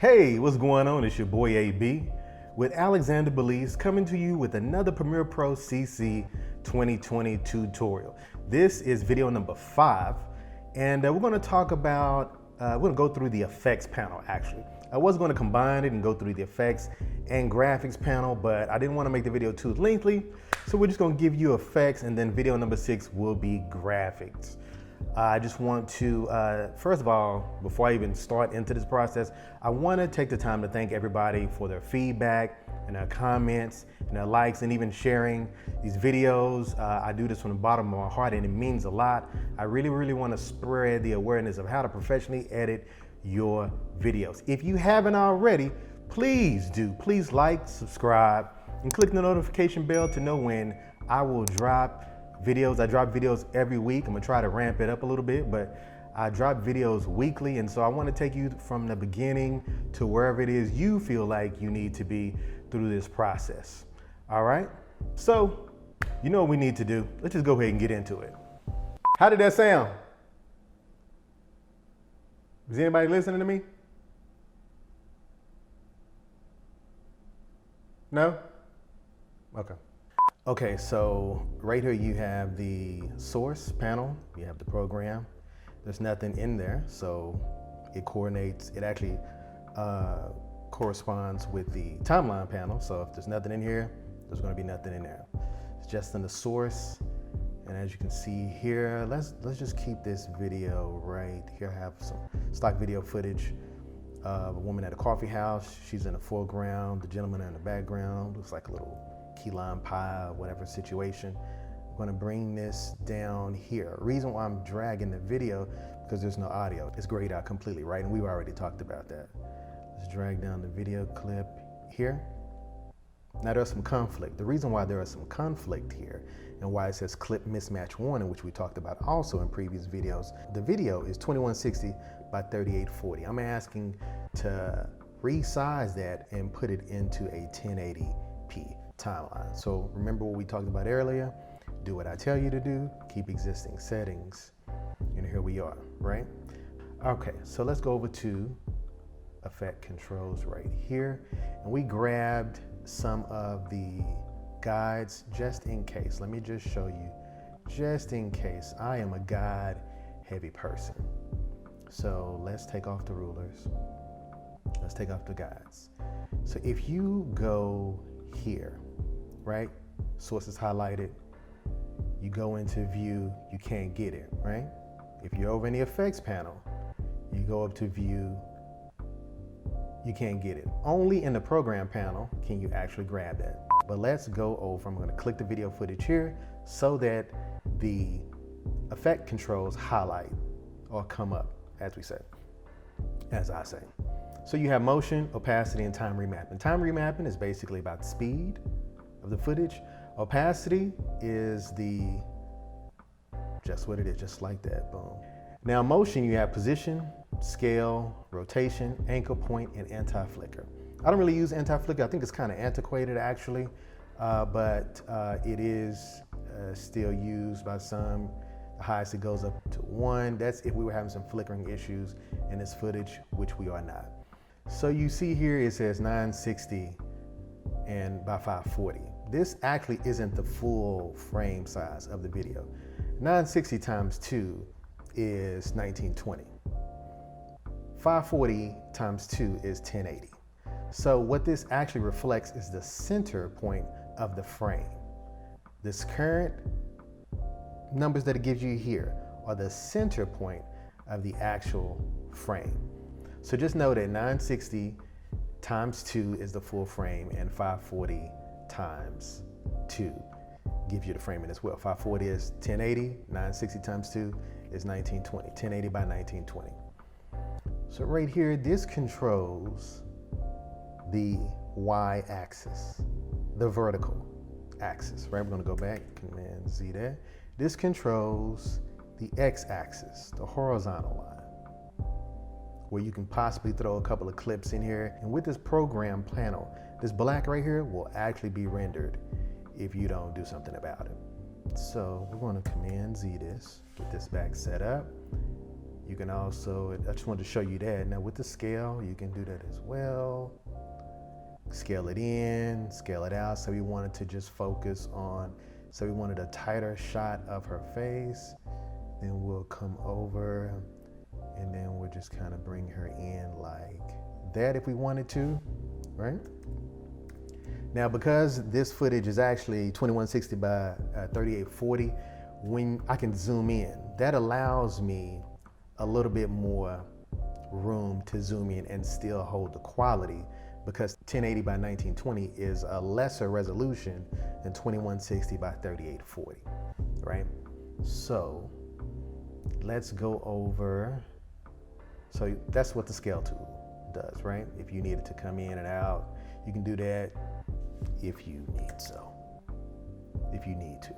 Hey, what's going on? It's your boy AB with Alexander Belize coming to you with another Premiere Pro CC 2020 tutorial. This is video number 5, and we're going to talk about, we're going to go through the effects panel actually. I was going to combine it and go through the effects and graphics panel, but I didn't want to make the video too lengthy, so we're just going to give you effects, and then video number 6 will be graphics. I just want to, first of all, before I even start into this process, I want to take the time to thank everybody for their feedback and their comments and their likes and even sharing these videos. I do this from the bottom of my heart and it means a lot. I really want to spread the awareness of how to professionally edit your videos. If you haven't already, please like, subscribe, and click the notification bell to know when I will drop videos. I drop videos every week. I'm gonna try to ramp it up a little bit, but I drop videos weekly, and so I want to take you from the beginning to wherever it is you feel like you need to be through this process. All right, so you know what we need to do. Let's just go ahead and get into it. How did that sound? Is anybody listening to me? No? Okay. Okay, so right here you have the source panel, you have the program. There's nothing in there, so it coordinates, it actually corresponds with the timeline panel. So if there's nothing in here, there's gonna be nothing in there. It's just in the source. And as you can see here, let's just keep this video right here. I have some stock video footage of a woman at a coffee house. She's in the foreground, the gentleman in the background. Looks like a little key lime pie or whatever situation. I'm going to bring this down here. Reason why I'm dragging the video, because there's no audio. It's grayed out completely, right? And we've already talked about that. Let's drag down the video clip here. Now there's some conflict. The reason why there is some conflict here and why it says clip mismatch warning, which we talked about also in previous videos. The video is 2160 by 3840. I'm asking to resize that and put it into a 1080p timeline. So remember what we talked about earlier, do what I tell you to do, keep existing settings, and here we are, right? Okay, so let's go over to effect controls right here, and we grabbed some of the guides just in case. Let me just show you, just in case. I am a guide heavy person. So let's take off the rulers. Let's take off the guides. So if you go here, right? Source is highlighted. You go into view, you can't get it, right? If you're over in the effects panel, you go up to view, you can't get it. Only in the program panel can you actually grab that. But let's go over, I'm gonna click the video footage here so that the effect controls highlight or come up, as we say, as I say. So you have motion, opacity, and time remapping. Time remapping is basically about the speed of the footage. Opacity is just what it is, just like that, boom. Now motion, you have position, scale, rotation, anchor point, and anti-flicker. I don't really use anti-flicker. I think it's kind of antiquated actually, but it is still used by some. The highest it goes up to 1. That's if we were having some flickering issues in this footage, which we are not. So you see here it says 960 and by 540. This actually isn't the full frame size of the video. 960 times 2 is 1920. 540 times 2 is 1080. So what this actually reflects is the center point of the frame. This current numbers that it gives you here are the center point of the actual frame. So just know that 960 times 2 is the full frame, and 540 times 2 gives you the framing as well. 540 is 1080, 960 times 2 is 1920, 1080 by 1920. So right here, this controls the y-axis, the vertical axis, right? We're gonna go back, Command Z there. This controls the x-axis, the horizontal line, where you can possibly throw a couple of clips in here. And with this program panel, this black right here will actually be rendered if you don't do something about it. So we're gonna Command Z this, get this back set up. You can also, I just wanted to show you that. Now with the scale, you can do that as well. Scale it in, scale it out. So we wanted to just focus on, so we wanted a tighter shot of her face. Then we'll come over and then we'll just kind of bring her in like that if we wanted to, right? Now, because this footage is actually 2160 by 3840, when I can zoom in, that allows me a little bit more room to zoom in and still hold the quality, because 1080 by 1920 is a lesser resolution than 2160 by 3840, right? So let's go over. So that's what the scale tool does, right? If you needed to come in and out, you can do that if you need to.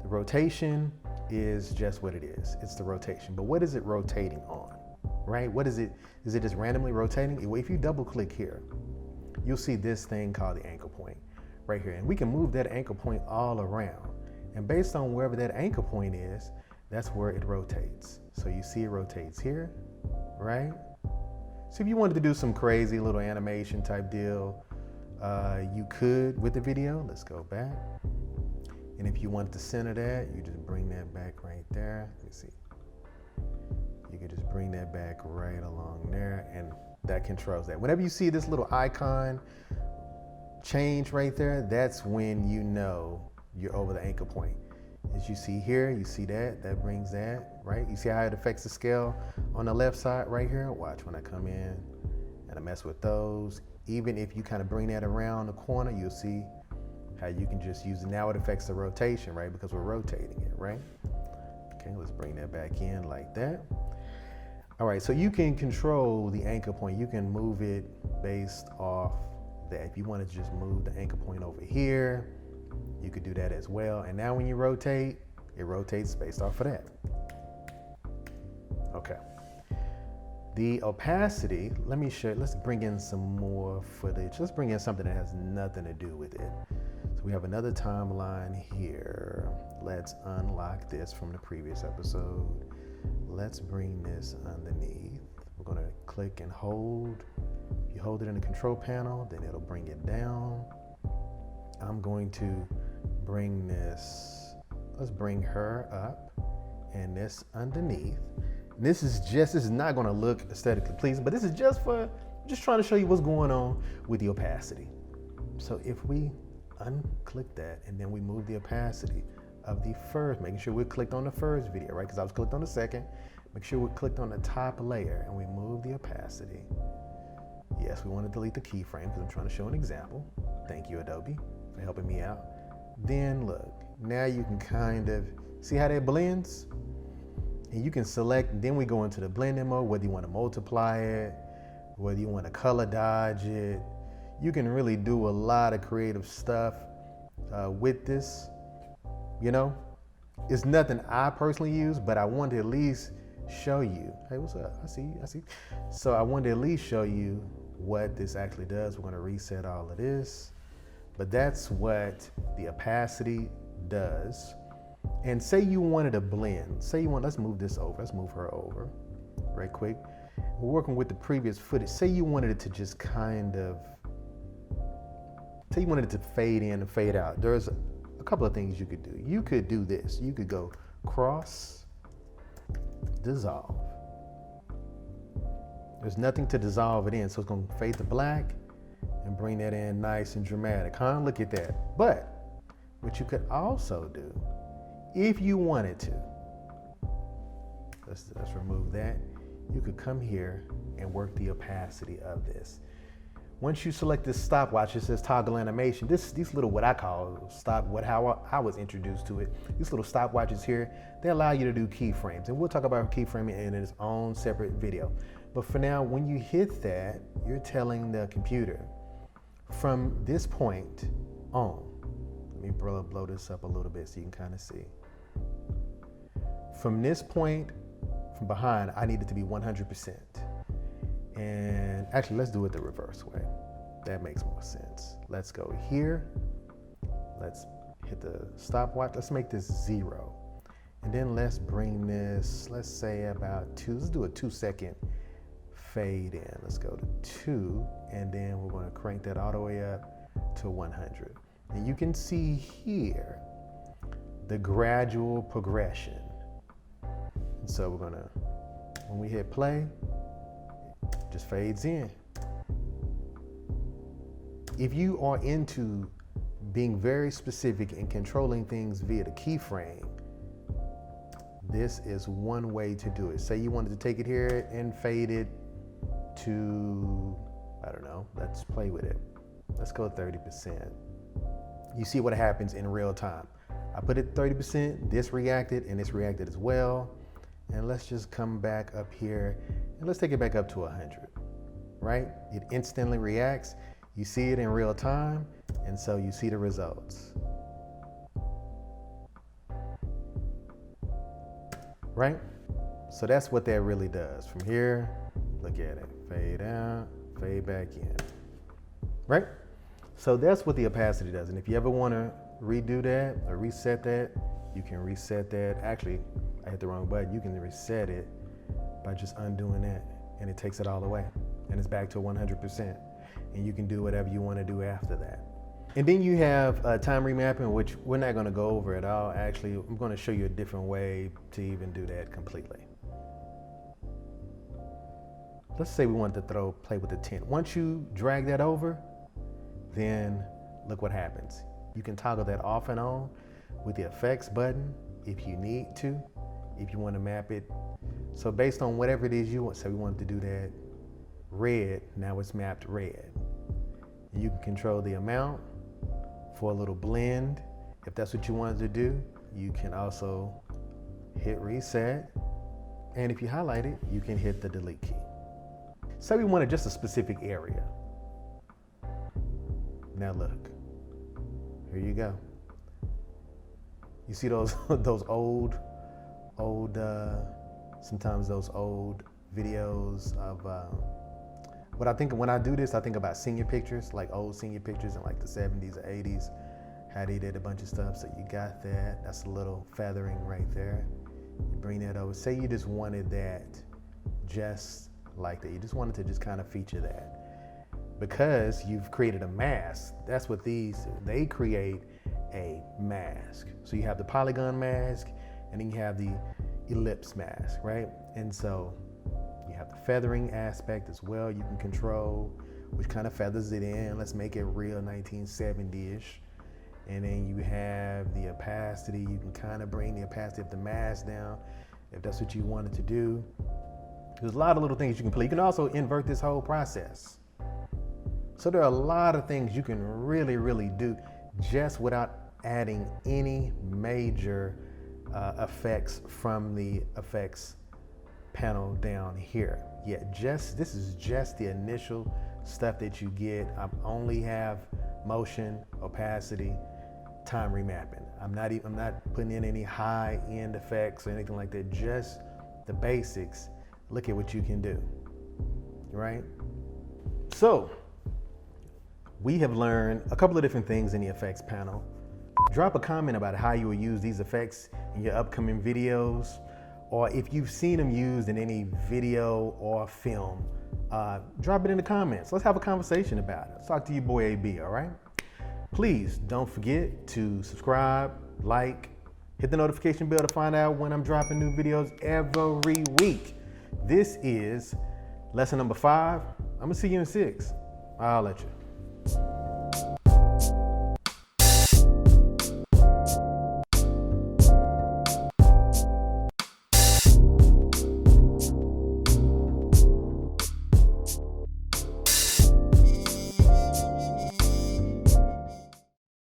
The rotation is just what it is. It's the rotation. But what is it rotating on, right? What is it? Is it just randomly rotating? If you double click here, you'll see this thing called the anchor point right here. And we can move that anchor point all around. And based on wherever that anchor point is, that's where it rotates. So you see it rotates here, right? So if you wanted to do some crazy little animation type deal, you could with the video. Let's go back. And if you want to center that, you just bring that back right there. Let me see. You can just bring that back right along there, and that controls that. Whenever you see this little icon change right there, that's when you know you're over the anchor point. As you see here, you see that brings that, right? You see how it affects the scale on the left side right here? Watch when I come in and I mess with those. Even if you kind of bring that around the corner, you'll see how you can just use it. Now it affects the rotation, right? Because we're rotating it, right? Okay, let's bring that back in like that. All right, so you can control the anchor point. You can move it based off that. If you wanted to just move the anchor point over here, you could do that as well. And now when you rotate, it rotates based off of that. Okay. The opacity, let me show you, let's bring in some more footage. Let's bring in something that has nothing to do with it. So we have another timeline here. Let's unlock this from the previous episode. Let's bring this underneath. We're gonna click and hold. If you hold it in the control panel, then it'll bring it down. I'm going to bring this, let's bring her up and this underneath. And this is not gonna look aesthetically pleasing, but this is just trying to show you what's going on with the opacity. So if we unclick that and then we move the opacity of the first, making sure we're clicked on the first video, right? Because I was clicked on the second. Make sure we're clicked on the top layer and we move the opacity. Yes, we want to delete the keyframe because I'm trying to show an example. Thank you, Adobe, for helping me out. Then look, now you can kind of see how that blends? And you can select, then we go into the blending mode, whether you want to multiply it, whether you want to color dodge it. You can really do a lot of creative stuff with this. You know, it's nothing I personally use, but I wanted to at least show you. Hey, what's up? I see. So I wanted to at least show you what this actually does. We're going to reset all of this, but that's what the opacity does. And say you wanted a blend. Let's move this over. Let's move her over right quick. We're working with the previous footage. Say you wanted it to just kind of, say you wanted it to fade in and fade out. There's a couple of things you could do. You could do this. You could go cross, dissolve. There's nothing to dissolve it in, so it's gonna fade to black and bring that in nice and dramatic. Huh? Look at that. But what you could also do, if you wanted to, let's remove that. You could come here and work the opacity of this. Once you select this stopwatch, it says toggle animation. These little, what I call how I was introduced to it. These little stopwatches here, they allow you to do keyframes. And we'll talk about keyframing in its own separate video. But for now, when you hit that, you're telling the computer from this point on, let me blow this up a little bit so you can kind of see. From this point, from behind, I need it to be 100%. And actually, let's do it the reverse way. That makes more sense. Let's go here. Let's hit the stopwatch. Let's make this 0. And then let's bring this, let's say about let's do a 2-second fade in. Let's go to 2, and then we're going to crank that all the way up to 100. And you can see here the gradual progression. And so we're gonna, when we hit play, it just fades in. If you are into being very specific and controlling things via the keyframe, this is one way to do it. Say you wanted to take it here and fade it to, I don't know, let's play with it. Let's go 30%. You see what happens in real time. I put it 30%, this reacted, and this reacted as well. And let's just come back up here, and let's take it back up to 100, right? It instantly reacts. You see it in real time, and so you see the results. Right? So that's what that really does. From here, look at it. Fade out, fade back in. Right? So that's what the opacity does. And if you ever want to redo that or reset that, you can reset that. Actually, I hit the wrong button. You can reset it by just undoing that, and it takes it all away. And it's back to 100%. And you can do whatever you want to do after that. And then you have time remapping, which we're not going to go over at all. Actually, I'm going to show you a different way to even do that completely. Let's say we want to play with the tint. Once you drag that over, then look what happens. You can toggle that off and on with the effects button if you need to, if you want to map it. So based on whatever it is you want, say we wanted to do that red, now it's mapped red. And you can control the amount for a little blend. If that's what you wanted to do, you can also hit reset. And if you highlight it, you can hit the delete key. Say we wanted just a specific area. Now look, here you go. You see those old, sometimes those old videos of, when I do this, I think about senior pictures, like old senior pictures in like the 70s or 80s, how they did a bunch of stuff. So you got that, that's a little feathering right there. You bring that over. Say you just wanted that just like that. You just wanted to just kind of feature that. Because you've created a mask, that's what they create a mask. So you have the polygon mask, and then you have the ellipse mask, right? And so you have the feathering aspect as well. You can control which kind of feathers it in. Let's make it real 1970-ish. And then you have the opacity. You can kind of bring the opacity of the mask down if that's what you wanted to do. There's a lot of little things you can play. You can also invert this whole process. So there are a lot of things you can really, really do just without adding any major effects from the effects panel down here. Yeah, this is just the initial stuff that you get. I only have motion, opacity, time remapping. I'm not putting in any high-end effects or anything like that, just the basics. Look at what you can do, right? So, we have learned a couple of different things in the effects panel. Drop a comment about how you will use these effects in your upcoming videos, or if you've seen them used in any video or film, drop it in the comments. Let's have a conversation about it. Let's talk to your boy AB, all right? Please don't forget to subscribe, like, hit the notification bell to find out when I'm dropping new videos every week. This is lesson number 5. I'm gonna see you in 6. I'll let you.